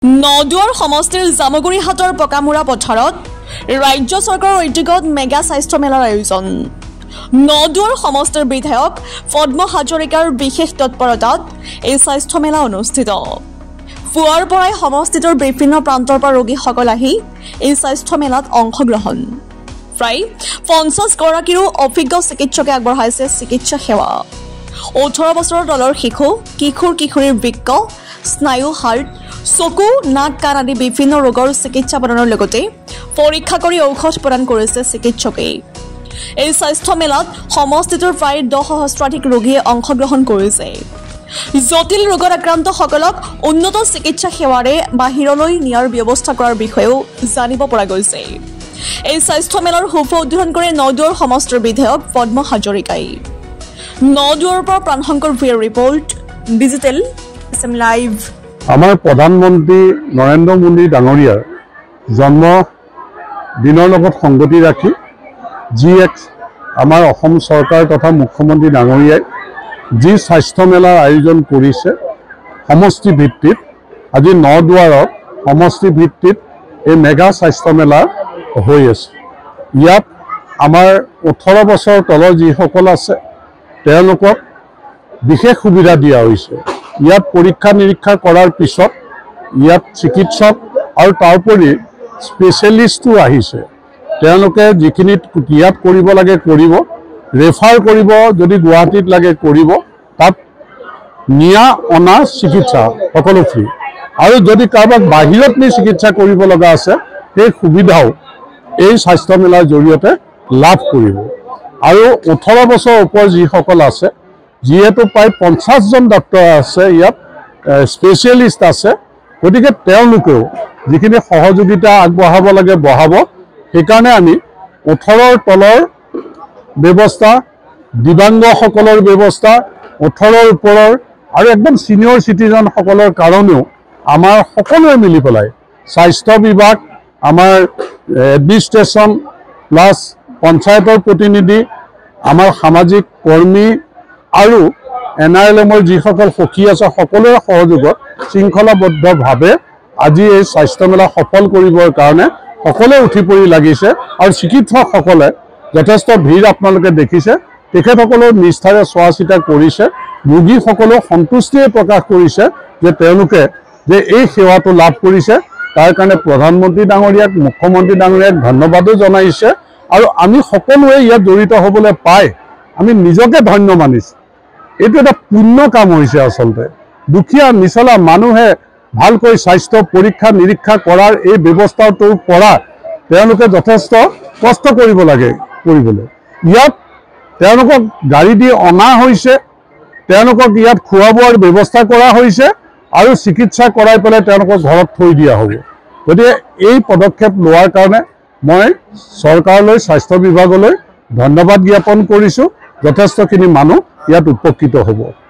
নদুৱাৰ সমষ্টিৰ জামুগুৰিহাটৰ পকামুৰা পথাৰত ৰাজ্য চৰকাৰৰ উদ্যোগত মেগা স্বাস্থ্য মেলাৰ আয়োজন। নদুৱাৰ সমষ্টিৰ বিধায়ক পদ্ম হাজৰিকাৰ বিশেষ তৎপৰতাত এই স্বাস্থ্য মেলা অনুষ্ঠিত। পুৱাৰ পৰাই সমষ্টিটোৰ বিভিন্ন প্ৰান্তৰ পৰা ৰোগীসকল আহি এই স্বাস্থ্য মেলাত অংশগ্ৰহণ। প্ৰায় 50 গৰাকীৰো অভিজ্ঞ চিকিৎসকে আগবঢ়াইছে চিকিৎসা সেৱা। 18 বছৰৰ তলৰ শিশু, কিশোৰ-কিশোৰীৰ বৃক্ক, স্নায়ু, হাৰ্ট, চকু, নাক, কাণ আদি বিভিন্ন ৰোগৰ চিকিৎসা প্ৰদানৰ লগতে পৰীক্ষা কৰি ঔষধ প্ৰদান কৰিছে চিকিৎসকে। এই স্বাস্থ্য মেলাত সমষ্টিটোৰ প্ৰায় 10 সহস্ৰাধিক ৰোগীয়ে অংশগ্ৰহণ কৰিছে। জটিল ৰোগত আক্ৰান্তসকলক উন্নত চিকিৎসা সেৱাৰে বাহিৰলৈ নিয়াৰ ব্যৱস্থা কৰাৰ বিষয়েও জানিব পৰা গৈছে। এই স্বাস্থ্য মেলাৰ শুভ উদ্বোধন কৰে নদুৱাৰ সমষ্টিৰ বিধায়ক পদ্ম হাজৰিকাই। নদুৱাৰৰ পৰা প্ৰাণশংকৰ ভিৰ ৰিপৰ্ট, ডিজিটেল এছএম লাইভ। আমাৰ প্ৰধানমন্ত্ৰী নৰেন্দ্ৰ মোদী ডাঙৰীয়াৰ জন্ম দিনৰ লগত সংগতি ৰাখি যি এক আমাৰ অসম চৰকাৰ তথা মুখ্যমন্ত্ৰী ডাঙৰীয়াই যি স্বাস্থ্য মেলাৰ আয়োজন কৰিছে সমষ্টি ভিত্তিত, আজি নদুৱাৰত সমষ্টি ভিত্তিত এই মেগা স্বাস্থ্য মেলা হৈ আছে। ইয়াত আমাৰ 18 বছৰ তলৰ যিসকল আছে তেওঁলোকক বিশেষ সুবিধা দিয়া হৈছে। ইয়াত পৰীক্ষা নিৰীক্ষা কৰাৰ পিছত ইয়াত চিকিৎসক আৰু তাৰোপৰি স্পেচিয়েলিষ্টো আহিছে। তেওঁলোকে যিখিনি ইয়াত কৰিব লাগে কৰিব, ৰেফাৰ কৰিব, যদি গুৱাহাটীত লাগে কৰিব, তাত নিয়া অনা চিকিৎসা সকলো ফ্ৰী। আৰু যদি কাৰোবাক বাহিৰত নি চিকিৎসা কৰিব লগা আছে সেই সুবিধাও এই স্বাস্থ্য মেলাৰ জৰিয়তে লাভ কৰিব। আৰু 18 বছৰ ওপৰ যিসকল আছে, যিহেতু প্ৰায় 50জন ডক্টৰ আছে, ইয়াত স্পেচিয়েলিষ্ট আছে, গতিকে তেওঁলোকেও যিখিনি সহযোগিতা আগবঢ়াব লাগে বঢ়াব। সেইকাৰণে আমি 18ৰ তলৰ ব্যৱস্থা, দিব্যাংগসকলৰ ব্যৱস্থা, 18ৰ ওপৰৰ আৰু একদম ছিনিয়ৰ চিটিজেনসকলৰ কাৰণেও আমাৰ সকলোৱে মিলি পেলাই স্বাস্থ্য বিভাগ, আমাৰ এডমিনিষ্ট্ৰেশ্যন প্লাছ পঞ্চায়তৰ প্ৰতিনিধি, আমাৰ সামাজিক কৰ্মী আৰু NRLMৰ যিসকল সখী আছে সকলোৰে সহযোগত শৃংখলাবদ্ধভাৱে আজি এই স্বাস্থ্য মেলা সফল কৰিবৰ কাৰণে সকলোৱে উঠি পৰি লাগিছে। আৰু চিকিৎসকসকলে যথেষ্ট ভিৰ আপোনালোকে দেখিছে, তেখেতসকলেও নিষ্ঠাৰে চোৱা চিতা কৰিছে। ৰোগীসকলেও সন্তুষ্টিয়ে প্ৰকাশ কৰিছে যে তেওঁলোকে যে এই সেৱাটো লাভ কৰিছে, তাৰ কাৰণে প্ৰধানমন্ত্ৰী ডাঙৰীয়াক, মুখ্যমন্ত্ৰী ডাঙৰীয়াক ধন্যবাদো জনাইছে। আৰু আমি সকলোৱে ইয়াত জড়িত হ'বলৈ পাই আমি নিজকে ধন্য মানিছোঁ। এইটো এটা পুণ্য কাম হৈছে। আচলতে দুখীয়া নিচলা মানুহে ভালকৈ স্বাস্থ্য পৰীক্ষা নিৰীক্ষা কৰাৰ এই ব্যৱস্থাটোৰ পৰা তেওঁলোকে যথেষ্ট কষ্ট কৰিব লাগে কৰিবলৈ। ইয়াত তেওঁলোকক গাড়ী দি অনা হৈছে, তেওঁলোকক ইয়াত খোৱা বোৱাৰ ব্যৱস্থা কৰা হৈছে আৰু চিকিৎসা কৰাই পেলাই তেওঁলোকক ঘৰত থৈ দিয়া হ'ব। গতিকে এই পদক্ষেপ লোৱাৰ কাৰণে মই চৰকাৰলৈ, স্বাস্থ্য বিভাগলৈ ধন্যবাদ জ্ঞাপন কৰিছোঁ। যথেষ্টখিনি মানুহ ইয়াত উপকৃত হ'ব।